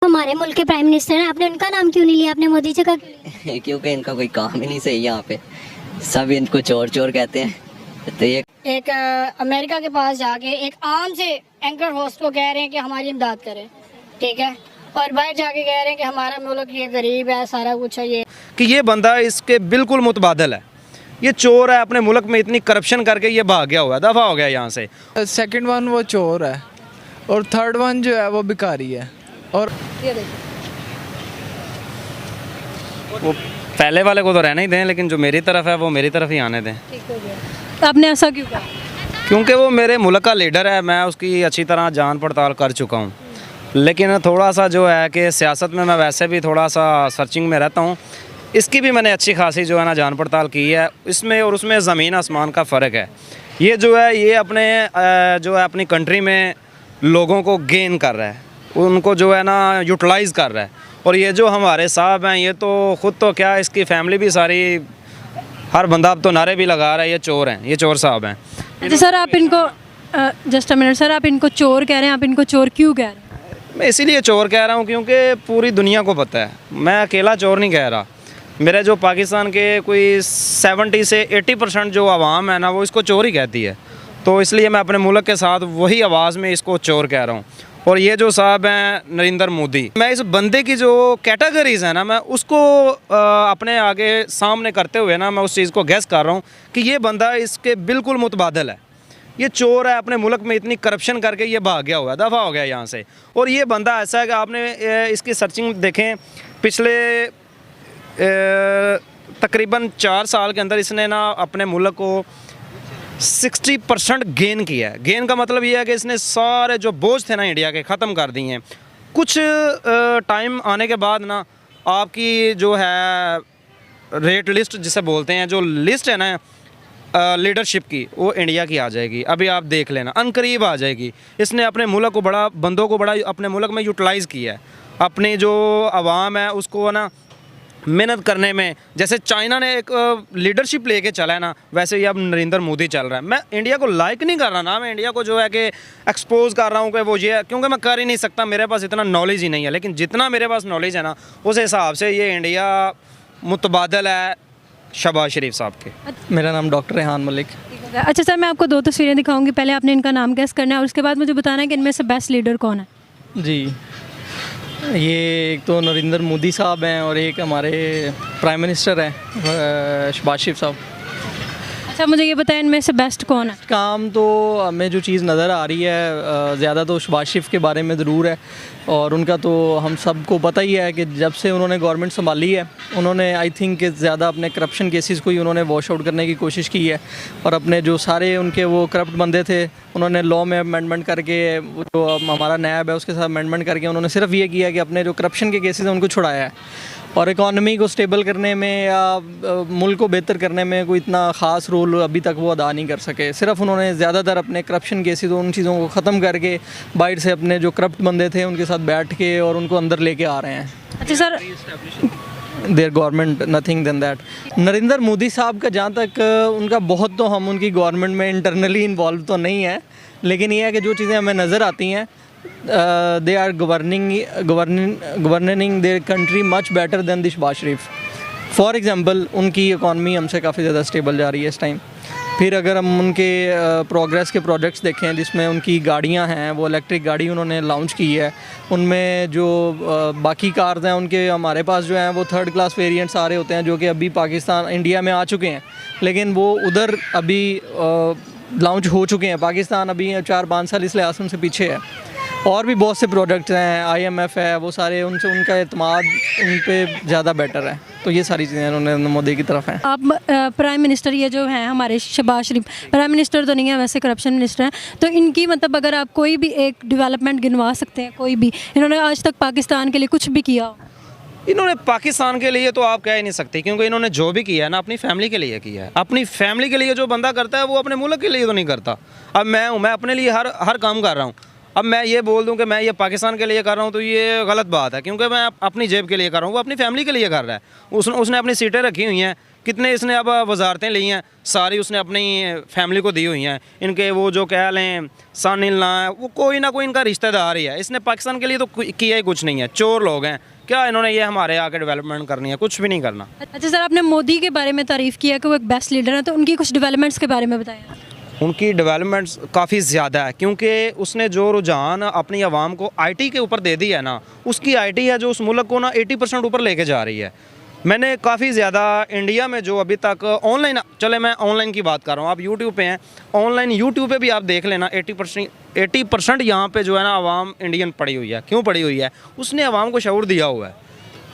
हमारे मुल्क के प्राइम मिनिस्टर हैं, आपने उनका नाम क्यों नहीं लिया, आपने मोदी जी का क्यों लिया? क्योंकि इनका कोई काम ही नहीं सही यहाँ पे, सब इनको चोर चोर कहते हैं। तो ये एक अमेरिका के पास जाके एक आम से एंकर होस्ट को कह रहे हैं कि हमारी इमदाद करें, ठीक है, और बाहर जाके कह रहे हैं कि हमारा मुल्क ये गरीब है, सारा कुछ है ये कि ये बंदा इसके बिल्कुल मुतबादल है, ये चोर है, अपने मुल्क में इतनी करप्शन करके ये भाग गया हुआ है, दफ़ा हो गया यहाँ से। सेकंड वन वो चोर है और थर्ड वन जो है वो भिखारी है। और ये देखो वो पहले वाले को तो रहना ही दें, लेकिन जो मेरी तरफ है वो मेरी तरफ ही आने दें, ठीक हो गया। तो आपने ऐसा क्यों कहा? क्योंकि वो मेरे मुल्क का लीडर है, मैं उसकी अच्छी तरह जान पड़ताल कर चुका हूँ। लेकिन थोड़ा सा जो है कि सियासत में मैं वैसे भी थोड़ा सा सर्चिंग में रहता हूँ, इसकी भी मैंने अच्छी खासी जो है ना जान पड़ताल की है। इसमें और उसमें ज़मीन आसमान का फ़र्क है। ये जो है ये अपने जो है अपनी कंट्री में लोगों को गेन कर रहा है, उनको जो है ना यूटिलाइज़ कर रहा है। और ये जो हमारे साहब हैं, ये तो ख़ुद तो क्या, इसकी फैमिली भी सारी, हर बंदा अब तो नारे भी लगा रहा है ये चोर हैं, ये चोर साहब हैं। अच्छा सर, आप इनको जस्ट अ मिनट सर, आप इनको चोर कह रहे हैं, आप इनको चोर क्यों कह रहे हैं? मैं इसीलिए चोर कह रहा हूँ क्योंकि पूरी दुनिया को पता है, मैं अकेला चोर नहीं कह रहा। मेरे जो पाकिस्तान के कोई 70 से 80% जो आवाम है ना, वो इसको चोर ही कहती है। तो इसलिए मैं अपने मुल्क के साथ वही आवाज़ में इसको चोर कह रहा हूँ। और ये जो साहब हैं नरेंद्र मोदी, मैं इस बंदे की जो कैटेगरीज़ है ना, मैं उसको अपने आगे सामने करते हुए ना, मैं उस चीज़ को गैस कर रहा हूँ कि ये बंदा इसके बिल्कुल मुतबादल है, ये चोर है, अपने मुल्क में इतनी करप्शन करके ये भाग गया हुआ है, दफ़ा हो गया यहाँ से। और ये बंदा ऐसा है कि आपने इसकी सर्चिंग देखें, पिछले तकरीबन 4 साल के अंदर इसने ना अपने मुल्क को 60% गेन किया है। गेन का मतलब ये है कि इसने सारे जो बोझ थे ना इंडिया के, ख़त्म कर दिए हैं। कुछ टाइम आने के बाद ना आपकी जो है रेट लिस्ट जिसे बोलते हैं, जो लिस्ट है ना लीडरशिप की, वो इंडिया की आ जाएगी। अभी आप देख लेना, अनकरीब आ जाएगी। इसने अपने मुल्क को बड़ा, बंदों को बड़ा अपने मुल्क में यूटिलाइज़ किया है। अपनी जो आवाम है उसको ना मेहनत करने में, जैसे चाइना ने एक लीडरशिप लेके चला है ना, वैसे ही अब नरेंद्र मोदी चल रहा है। मैं इंडिया को लाइक नहीं कर रहा ना, मैं इंडिया को जो है कि एक्सपोज कर रहा हूँ कि वो ये है, क्योंकि मैं कर ही नहीं सकता, मेरे पास इतना नॉलेज ही नहीं है। लेकिन जितना मेरे पास नॉलेज है ना, उस हिसाब से ये इंडिया मुतबादल है शहबाज शरीफ साहब के। मेरा नाम डॉक्टर रेहान मलिक। अच्छा सर, मैं आपको 2 तस्वीरें दिखाऊंगी, पहले आपने इनका नाम गैस करना है और उसके बाद मुझे बताना है कि इनमें से बेस्ट लीडर कौन है। जी, ये एक तो नरेंद्र मोदी साहब हैं और एक हमारे प्राइम मिनिस्टर हैं शहबाज शरीफ साहब। अच्छा, मुझे ये बताएं इनमें से बेस्ट कौन है? काम तो हमें जो चीज़ नज़र आ रही है ज़्यादा तो शहबाज शरीफ के बारे में ज़रूर है। और उनका तो हम सबको पता ही है कि जब से उन्होंने गवर्नमेंट संभाली है, उन्होंने आई थिंक ज़्यादा अपने करप्शन केसेस को ही उन्होंने वॉश आउट करने की कोशिश की है। और अपने जो सारे उनके वो करप्ट बंदे थे, उन्होंने लॉ में अमेंडमेंट करके, जो हमारा नैब है उसके साथ अमेंडमेंट करके उन्होंने सिर्फ ये किया कि अपने जो करप्शन के केसेस हैं उनको छुड़ाया है। और इकॉनमी को स्टेबल करने में या मुल्क को बेहतर करने में कोई इतना ख़ास रोल अभी तक वो अदा नहीं कर सके। सिर्फ उन्होंने ज़्यादातर अपने करप्शन केसेस, उन चीज़ों को ख़त्म करके बाहर से अपने जो करप्ट बंदे थे उनके साथ बैठ के और उनको अंदर लेके आ रहे हैं। अच्छा sir, their government nothing than that. Narendra Modi साहब का जहाँ तक उनका बहुत, तो हम उनकी गवर्नमेंट में इंटरनली इन्वॉल्व तो नहीं है, लेकिन ये है कि जो चीज़ें हमें नज़र आती हैं, they are governing their country much better than the Shehbaz Sharif. For example, उनकी इकॉनमी हमसे काफ़ी ज़्यादा स्टेबल जा रही है इस टाइम। फिर अगर हम उनके प्रोग्रेस के प्रोजेक्ट्स देखें, जिसमें उनकी गाड़ियां हैं, वो इलेक्ट्रिक गाड़ी उन्होंने लॉन्च की है। उनमें जो बाकी कार्स हैं उनके, हमारे पास जो हैं वो 3rd क्लास वेरिएंट्स आ रहे होते हैं, जो कि अभी पाकिस्तान, इंडिया में आ चुके हैं, लेकिन वो उधर अभी लॉन्च हो चुके हैं। पाकिस्तान अभी 4-5 साल इस लिहाज से उनसे पीछे है। और भी बहुत से प्रोडक्ट्स हैं, IMF है, वो सारे उनसे उनका एतमाद उन पे ज़्यादा बेटर है। तो ये सारी चीज़ें उन्होंने मोदी की तरफ हैं। आप प्राइम मिनिस्टर ये जो हैं हमारे शहबाज शरीफ, प्राइम मिनिस्टर तो नहीं है वैसे, करप्शन मिनिस्टर हैं, तो इनकी मतलब अगर आप कोई भी एक डेवलपमेंट गिनवा सकते हैं, कोई भी, इन्होंने आज तक पाकिस्तान के लिए कुछ भी किया हो? इन्होंने पाकिस्तान के लिए तो आप कह ही नहीं सकते, क्योंकि इन्होंने जो भी किया है ना अपनी फैमिली के लिए किया है। अपनी फैमिली के लिए जो बंदा करता है वो अपने मुल्क के लिए तो नहीं करता। अब मैं हूँ, मैं अपने लिए हर काम कर रहा हूँ। अब मैं ये बोल दूं कि मैं ये पाकिस्तान के लिए कर रहा हूं तो ये गलत बात है, क्योंकि मैं अपनी जेब के लिए कर रहा हूं, वो अपनी फैमिली के लिए कर रहा है। उसने अपनी सीटें रखी हुई हैं, कितने इसने अब वजारतें ली हैं, सारी उसने अपनी फैमिली को दी हुई हैं। इनके वो जो कह लें सन इन लॉ है, वो कोई ना कोई इनका रिश्तेदार ही है। इसने पाकिस्तान के लिए तो किया ही कुछ नहीं है, चोर लोग हैं। क्या इन्होंने ये हमारे आके डेवलपमेंट करनी है? कुछ भी नहीं करना। अच्छा सर, आपने मोदी के बारे में तारीफ़ किया कि वो एक बेस्ट लीडर है, तो उनकी कुछ डेवलपमेंट्स के बारे में बताएं। उनकी डेवलपमेंट्स काफ़ी ज़्यादा है, क्योंकि उसने जो रुझान अपनी आवाम को आईटी के ऊपर दे दी है ना, उसकी आईटी है जो उस मुल्क को ना 80% ऊपर लेके जा रही है। मैंने काफ़ी ज़्यादा इंडिया में जो अभी तक ऑनलाइन, चले मैं ऑनलाइन की बात कर रहा हूँ, आप यूट्यूब पे हैं, ऑनलाइन यूट्यूब पे भी आप देख लेना 80% यहाँ पे जो है ना आवाम इंडियन पड़ी हुई है। क्यों पड़ी हुई है? उसने आवाम को शऊर दिया हुआ है।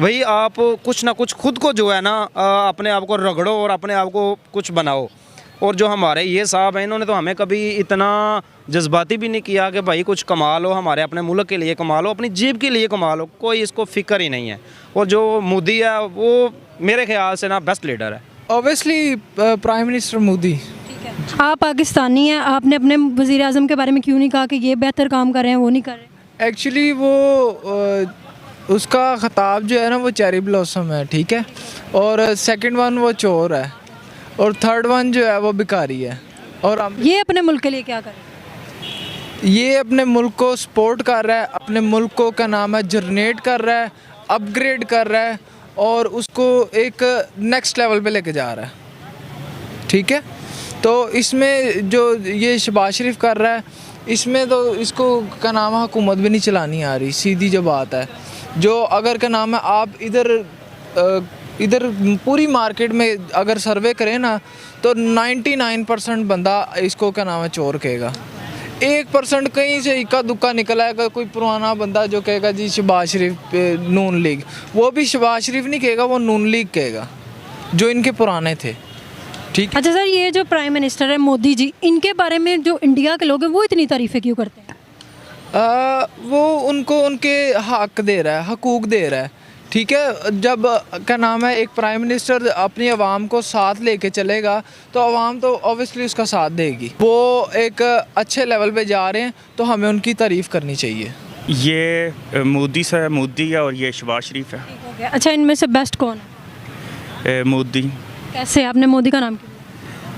वही आप कुछ ना कुछ खुद को जो है ना अपने आप को रगड़ो और अपने आप को कुछ बनाओ। और जो हमारे ये साहब हैं, इन्होंने तो हमें कभी इतना जज्बाती भी नहीं किया कि भाई कुछ कमा लो, हमारे अपने मुल्क के लिए कमा लो, अपनी जेब के लिए कमा लो, कोई इसको फिक्र ही नहीं है। और जो मोदी है वो मेरे ख्याल से ना बेस्ट लीडर है। Obviously prime minister Modi. आप पाकिस्तानी हैं, आपने अपने वज़ीर आज़म के बारे में क्यों नहीं कहा कि ये बेहतर काम कर रहे हैं, वो नहीं कर रहे? एक्चुअली वो उसका खिताब जो है ना वो चेरी ब्लॉसम है, ठीक है, और सेकंड वन वो चोर है, और थर्ड वन जो है वो भिखारी है। और ये अपने मुल्क के लिए क्या करें? ये अपने मुल्क को सपोर्ट कर रहा है, अपने मुल्क को क्या नाम है जनरेट कर रहा है, अपग्रेड कर रहा है, और उसको एक नेक्स्ट लेवल पे लेके जा रहा है, ठीक है। तो इसमें जो ये शहबाज शरीफ कर रहा है, इसमें तो इसको क्या नाम है हुकूमत भी नहीं चलानी आ रही, सीधी जो बात है। जो अगर क्या नाम है आप इधर पूरी मार्केट में अगर सर्वे करें ना तो 99% बंदा इसको क्या नाम है चोर कहेगा। 1% कहीं से इक्का दुक्का निकला है कोई पुराना बंदा जो कहेगा जी शहबाज शरीफ नून लीग, वो भी शहबाज शरीफ नहीं कहेगा, वो नून लीग कहेगा जो इनके पुराने थे, ठीक है। अच्छा सर, ये जो प्राइम मिनिस्टर है मोदी जी, इनके बारे में जो इंडिया के लोग हैं वो इतनी तारीफ़ें क्यों करते हैं? वो उनको उनके हक दे रहा है, हकूक़ दे रहा है, ठीक है। जब क्या नाम है एक प्राइम मिनिस्टर अपनी आवाम को साथ लेके चलेगा तो आवाम तो ऑब्वियसली उसका साथ देगी। वो एक अच्छे लेवल पे जा रहे हैं तो हमें उनकी तारीफ़ करनी चाहिए। ये मोदी है और ये शहबाज शरीफ है। हो गया। अच्छा, इनमें से बेस्ट कौन है? मोदी। कैसे आपने मोदी का नाम क्यों?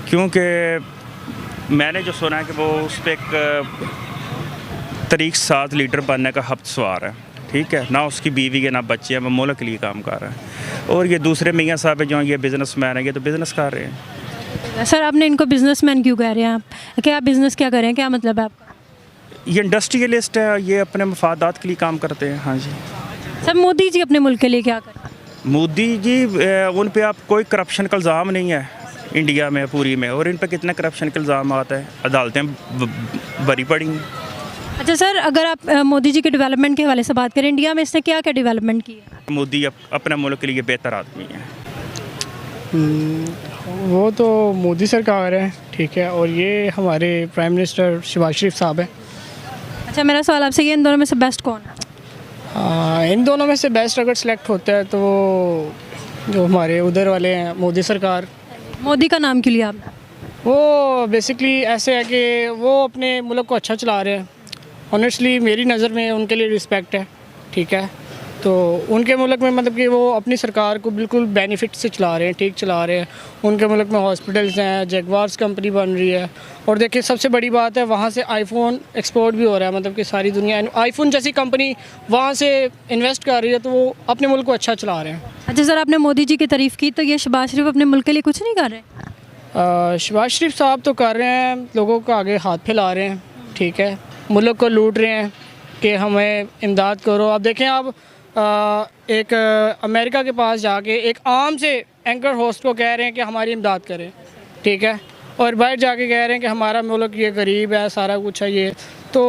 क्योंकि मैंने जो सुना है कि वो उस पर एक तरीक़ साथ लीडर बनने का हफ्त सवार है, ठीक है, ना उसकी बीवी के ना बच्चे हैं, वो मुल्क के लिए काम कर रहा है। और ये दूसरे मियाँ साहब जो ये बिज़नेसमैन है, ये तो बिज़नेस कर रहे हैं। सर, आपने इनको बिजनेसमैन क्यों कह रहे हैं? आप क्या बिज़नेस क्या करें, क्या मतलब है आपका? ये इंडस्ट्रियलिस्ट है, ये अपने मफादात के लिए काम करते हैं। हाँ जी। सर, मोदी जी अपने मुल्क के लिए क्या करें? मोदी जी उन पे आप कोई करप्शन का इल्ज़ाम नहीं है इंडिया में पूरी में, और इन पे कितने करप्शन के इल्ज़ाम आते हैं, अदालतें भरी पड़ी हैं। अच्छा सर, अगर आप मोदी जी के डेवलपमेंट के हवाले से बात करें, इंडिया में इसने क्या क्या डेवलपमेंट की है? मोदी अपने मुल्क के लिए बेहतर आदमी है। वो तो मोदी सरकार है, ठीक है, और ये हमारे प्राइम मिनिस्टर शहबाज शरीफ साहब है। अच्छा, मेरा सवाल आपसे ये, इन दोनों में से बेस्ट कौन है? इन दोनों में से बेस्ट अगर सिलेक्ट होता है तो जो हमारे उधर वाले हैं मोदी सरकार। मोदी का नाम क्यों लिया आपने? वो बेसिकली ऐसे है कि वो अपने मुल्क को अच्छा चला रहे हैं। ऑनेस्टली मेरी नज़र में उनके लिए रिस्पेक्ट है, ठीक है। तो उनके मुल्क में मतलब कि वो अपनी सरकार को बिल्कुल बेनिफिट से चला रहे हैं, ठीक चला रहे हैं। उनके मुल्क में हॉस्पिटल्स हैं, जगवार्स कंपनी बन रही है, और देखिए सबसे बड़ी बात है वहाँ से आईफोन एक्सपोर्ट भी हो रहा है, मतलब कि सारी दुनिया आईफोन जैसी कंपनी वहाँ से इन्वेस्ट कर रही है, तो वो अपने मुल्क को अच्छा चला रहे हैं। अच्छा सर, आपने मोदी जी की तारीफ़ की, तो ये शहबाज शरीफ अपने मुल्क के लिए कुछ नहीं कर रहे? शहबाज शरीफ साहब तो कर रहे हैं, लोगों को आगे हाथ फैला रहे हैं, ठीक है, मुल्क को लूट रहे हैं कि हमें इमदाद करो। आप देखें, आप एक अमेरिका के पास जाके एक आम से एंकर होस्ट को कह रहे हैं कि हमारी इमदाद करें, ठीक है, और बाहर जाके कह रहे हैं कि हमारा मुल्क ये गरीब है, सारा कुछ है ये। तो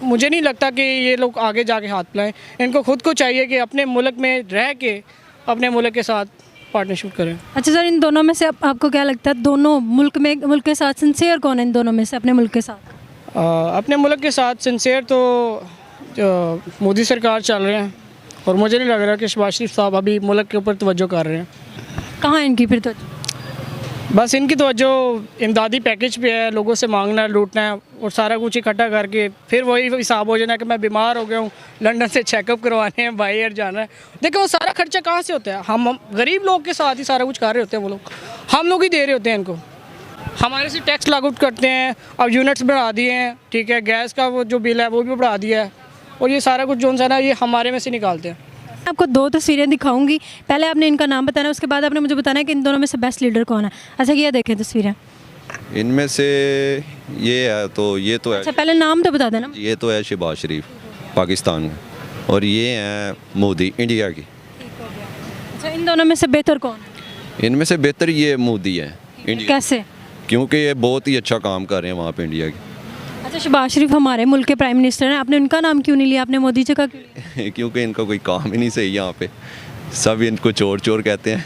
मुझे नहीं लगता कि ये लोग आगे जाके हाथ फैलाएं। इनको खुद को चाहिए कि अपने मुल्क में रह के अपने मुल्क के साथ पार्टनरशिप करें। अच्छा सर, इन दोनों में से आपको क्या लगता है, दोनों मुल्क के साथ सिंसियर कौन है इन दोनों में से अपने मुल्क के साथ? अपने मुल्क के साथ सिंसियर तो मोदी सरकार चल रहे हैं, और मुझे नहीं लग रहा कि शहबाज शरीफ साहब अभी मुल्क के ऊपर तवज्जो कर रहे हैं। कहाँ है इनकी फिर तो? बस इनकी तो जो इमदादी पैकेज पे है, लोगों से मांगना है, लूटना है और सारा कुछ इकट्ठा करके फिर वही हिसाब हो जाना कि मैं बीमार हो गया हूँ, लंदन से चेकअप करवाने हैं, बाहर जाना है। देखो वो सारा खर्चा कहाँ से होता है? हम गरीब लोग के साथ ही सारा कुछ कर रहे होते हैं, वो लोग हम लोग ही दे रहे होते हैं इनको। हमारे से टैक्स लागू करते हैं, अब यूनिट्स बढ़ा दिए हैं, ठीक है, गैस का वो जो बिल है वो भी बढ़ा दिया है, और ये सारा कुछ जो है ना ये हमारे में से निकालते हैं। आपको 2 तस्वीरें दिखाऊंगी, पहले आपने इनका नाम बताना, उसके बाद आपने मुझे बताना है कि इन दोनों में से बेस्ट लीडर कौन है। अच्छा ये देखें तस्वीरें। इनमें से ये है तो ये तो है, अच्छा पहले नाम तो बता देना। ये तो है शहबाज शरीफ पाकिस्तान का, और ये हैं मोदी इंडिया की। अच्छा इन दोनों में से बेहतर कौन है? इनमें से बेहतर ये मोदी है इंडिया, कैसे? क्योंकि ये बहुत ही अच्छा काम कर रहे हैं वहाँ पे इंडिया की। अच्छा शहबाज शरीफ हमारे मुल्क के प्राइम मिनिस्टर हैं, आपने उनका नाम क्यों नहीं लिया, आपने मोदी जी का क्यों लिया? क्योंकि इनका कोई काम ही नहीं सही यहाँ पे, सब इनको चोर चोर कहते हैं,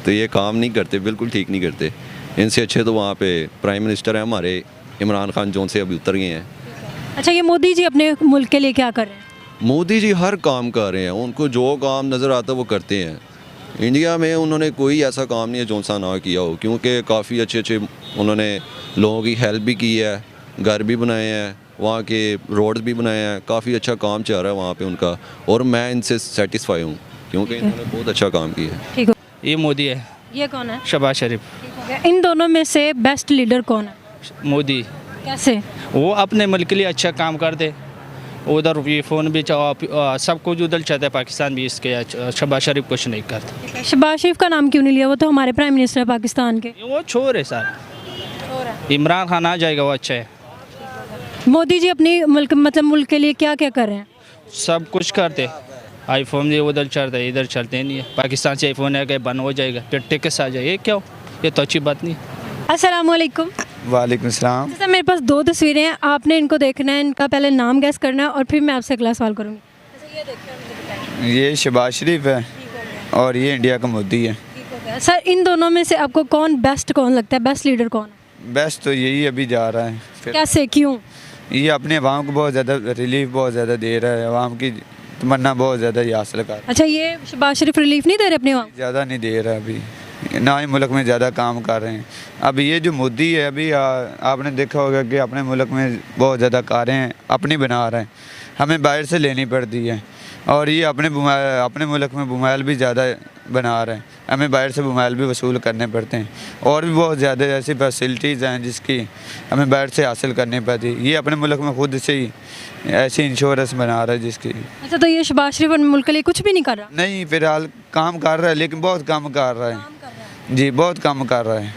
तो ये काम नहीं करते, बिल्कुल ठीक नहीं करते। इनसे अच्छे तो वहाँ पे प्राइम मिनिस्टर हैं हमारे इमरान खान, जो से अभी उतर गए हैं। अच्छा ये मोदी जी अपने मुल्क के लिए क्या कर रहे हैं? मोदी जी हर काम कर रहे हैं, उनको जो काम नज़र आता है वो करते हैं। इंडिया में उन्होंने कोई ऐसा काम नहीं है जो सा ना किया हो, क्योंकि काफ़ी अच्छे अच्छे उन्होंने लोगों की हेल्प भी की है, घर भी बनाए हैं, वहाँ के रोड्स भी बनाए हैं, काफ़ी अच्छा काम चल रहा है वहाँ पे उनका, और मैं इनसे सेटिस्फाई हूँ क्योंकि इन्होंने बहुत अच्छा काम किया है। ठीक हो, ये मोदी है। ये कौन है? शहबाज शरीफ। इन दोनों में से बेस्ट लीडर कौन है? मोदी। कैसे? वो अपने मुल्क के लिए अच्छा काम कर दे, उधर ये फ़ोन भी सब कुछ उधर चलता है, पाकिस्तान भी इसके शहबाज शरीफ कुछ नहीं करता। शहबाज शरीफ का नाम क्यों नहीं लिया? वो तो हमारे प्राइम मिनिस्टर है पाकिस्तान के। वो छोर है सर, इमरान खान आ जाएगा, वो अच्छा है। मोदी जी अपनी मुल्क के लिए क्या क्या कर रहे हैं? सब कुछ करते, आईफोन भी उधर चलता है, इधर चलते नहीं है। पाकिस्तान से आईफोन है बंद हो जाएगा, फिर टिकस आ जाएगा, ये क्या हो? ये तो अच्छी बात नहीं। अस्सलाम वालेकुम। वालेकुम सलाम। सर मेरे पास 2 तस्वीरें हैं, आपने इनको देखना है, इनका पहले नाम गैस करना है और फिर मैं आपसे अगला सवाल करूँगी। ये शहबाज शरीफ है और ये इंडिया का मोदी है। सर इन दोनों में से आपको कौन बेस्ट कौन लगता है, बेस्ट लीडर कौन है? बेस्ट तो यही अभी जा रहा है। फिर कैसे, क्यों? ये अपने अवाम को बहुत ज़्यादा रिलीफ बहुत ज़्यादा दे रहा है, अवाम की तमन्ना बहुत ज़्यादा ये हासिल कर। अच्छा ये शहबाज शरीफ रिलीफ नहीं दे रहे अपने वहाँ? ज़्यादा नहीं दे रहा अभी, ना ही मुल्क में ज़्यादा काम कर रहे हैं। अब ये जो मोदी है अभी आपने देखा होगा कि अपने मुल्क में बहुत ज़्यादा कारें अपनी बना रहे हैं, हमें बाहर से लेनी पड़ती है, और ये अपने मुल्क में बुमाइल भी ज़्यादा बना रहे हैं, हमें बाहर से बुमाइल भी वसूल करने पड़ते हैं, और भी बहुत ज़्यादा ऐसी फैसिलिटीज़ हैं जिसकी हमें बाहर से हासिल करनी पड़ती है। ये अपने मुल्क में खुद से ही ऐसी इंश्योरेंस बना रहा है जिसकी। अच्छा तो ये शहबाज शरीफ अपने मुल्क के लिए कुछ भी नहीं कर रहा? नहीं, फ़िलहाल काम कर रहा है लेकिन बहुत कम कर रहा है। जी बहुत कम कर रहा है।